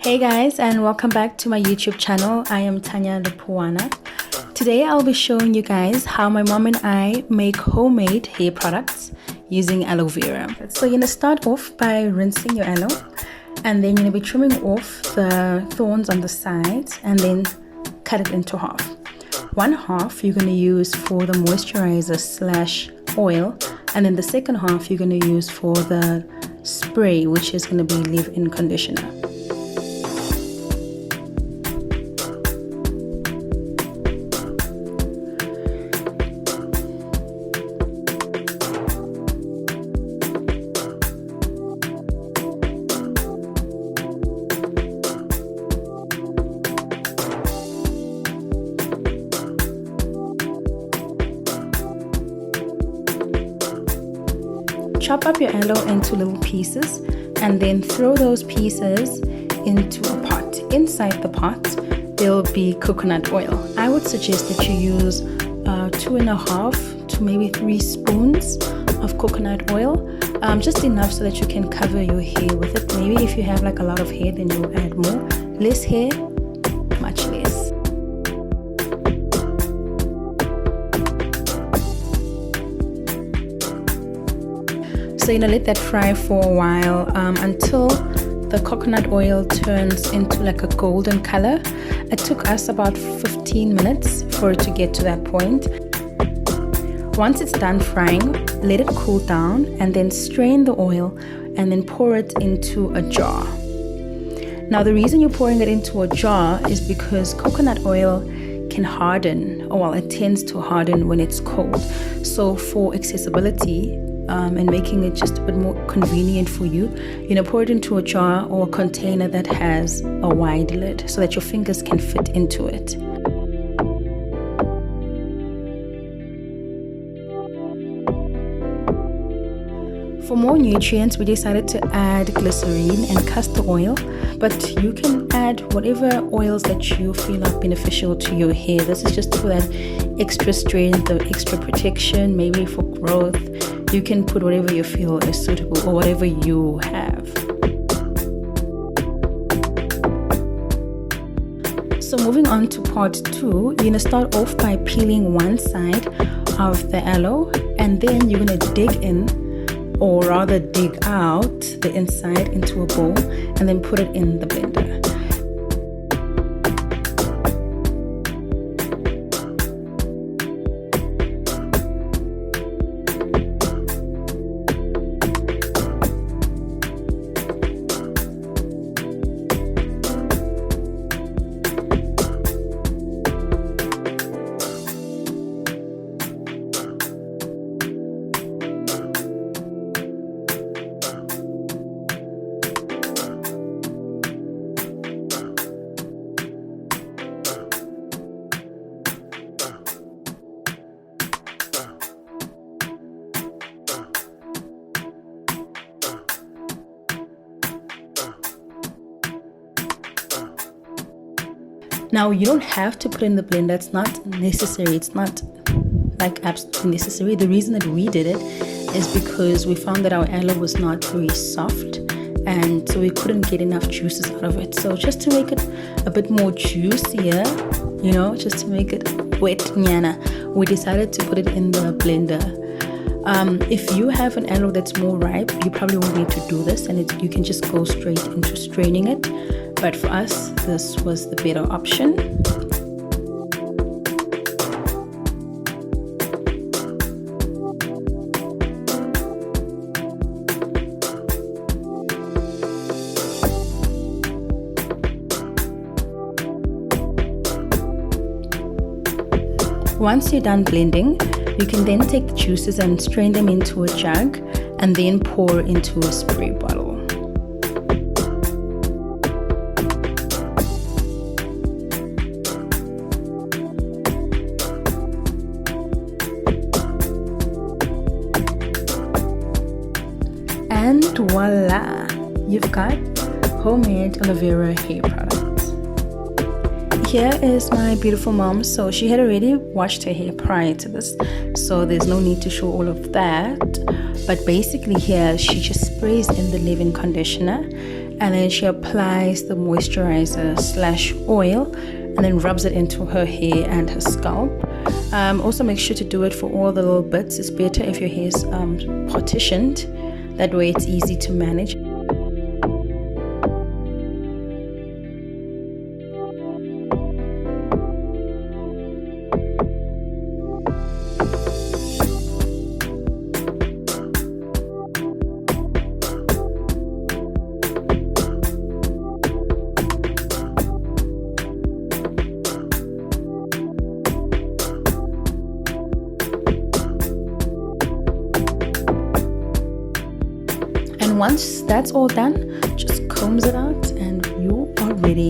Hey guys, and welcome back to my YouTube channel. I am Tanya Lupuana. Today I'll be showing you guys how my mom and I make homemade hair products using aloe vera. So you're gonna start off by rinsing your aloe, and then you're gonna be trimming off the thorns on the sides and then cut it into half. One half you're gonna use for the moisturizer / oil, and then the second half you're gonna use for the spray, which is gonna be leave-in conditioner. Chop up your aloe into little pieces and then throw those pieces into a pot. Inside the pot there will be coconut oil. I would suggest that you use 2.5 to maybe 3 spoons of coconut oil, just enough so that you can cover your hair with it. Maybe if you have like a lot of hair, then you'll add more. Less hair, much less. So you're gonna let that fry for a while until the coconut oil turns into like a golden color. It took us about 15 minutes for it to get to that point. Once it's done frying, let it cool down and then strain the oil and then pour it into a jar. Now the reason you're pouring it into a jar is because coconut oil can harden, or well, it tends to harden when it's cold. So for accessibility, and making it just a bit more convenient for you, pour it into a jar or a container that has a wide lid so that your fingers can fit into it. For more nutrients, we decided to add glycerine and castor oil, but you can add whatever oils that you feel are beneficial to your hair. This is just for that extra strength, the extra protection, maybe for growth. You can put whatever you feel is suitable or whatever you have. So moving on to part 2, you're going to start off by peeling one side of the aloe, and then you're going to dig in, or rather dig out the inside into a bowl and then put it in the blender. Now you don't have to put it in the blender, it's not necessary, it's not like absolutely necessary. The reason that we did it is because we found that our aloe was not very soft, and so we couldn't get enough juices out of it. So just to make it a bit more juicier, just to make it wet nyana, we decided to put it in the blender. If you have an aloe that's more ripe, you probably won't need to do this, and you can just go straight into straining it. But for us, this was the better option. Once you're done blending, you can then take the juices and strain them into a jug and then pour into a spray bottle. And voila, you've got homemade aloe vera hair products. Here is my beautiful mom. So she had already washed her hair prior to this, so there's no need to show all of that. But basically here she just sprays in the leave-in conditioner and then she applies the moisturizer slash oil and then rubs it into her hair and her scalp. Also make sure to do it for all the little bits. It's better if your hair is partitioned, that way it's easy to manage. And once that's all done, just combs it out and you are ready